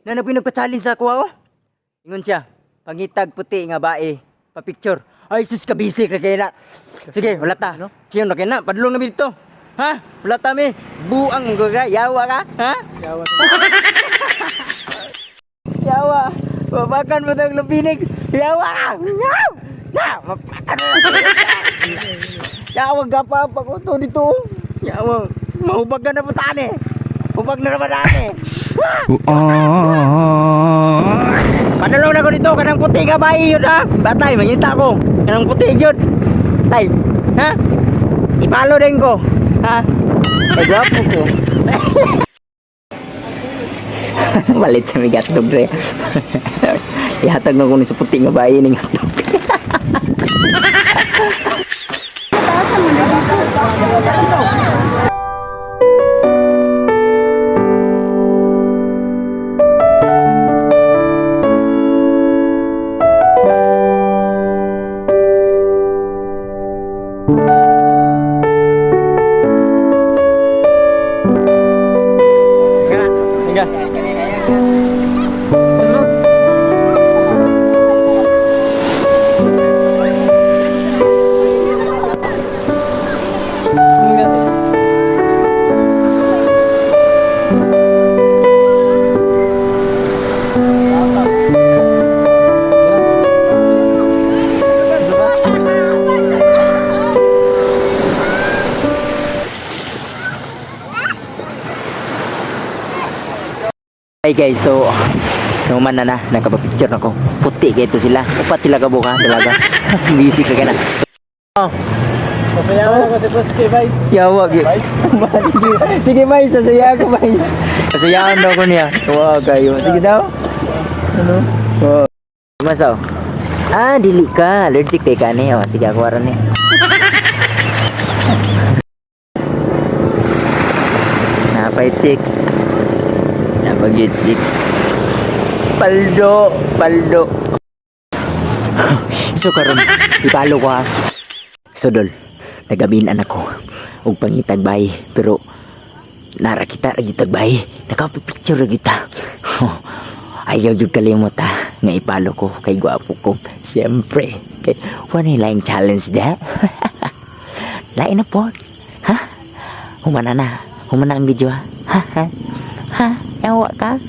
na nagpinagpa-challenge sa ako, oh. Ingon siya, pangitag puti nga bae, pa-picture. Ay, sus, kabisik na kayo na. Sige, wala ta. Sige, na kayo na, padulong na dito. Ha? Wala ta, me. Buang ko ka, yawa ka, ha? Yawa. Yawa. Mapakan mo itong lupinig. Yawa ka. Mapakan mo. Yawa, gapa-apa ko to dito. Yawa, mahubag ka na po tani. Hubag na naman tani. Padulong na ko dito, kanang puti ka ba yun ha? Batay, mangita ko. Kanang puti yun. Tay, ha? Ipalo din ko. Ha? Ay, gwapo ko. Malit sa may gatog re. Ihatag na ko ni sa puti nga bayi ni gatog. Hey guys, so naman na nakapapicture na ko. Puti kayo sila. Upat sila kabuka talaga. Busy ka na. Oh. Masayawan ako sa Puski, Vice. Yawa, sige, Vice. Sasaya ako, Vice. Sasayawan daw ko niya. Wow, kayo. Sige daw. Ano? Wow. Masaw. Ah, dili ka. Allergic kay ka niya. Sige, ako waran niya. Napay chicks. Napag-get chicks. Paldo. So karon ipalo ko ha. Sodol, nagabinan ako og pangitag bayi pero nara kita ra gitag bayi. Nakapipicture ra kita. Ayaw jud kalimot ha nga ipalo ko kay gwapo ko. Siyempre, kay wala laing challenge da. Lain na po. Ha? Humana ang video ha. Ha? Yawa ka.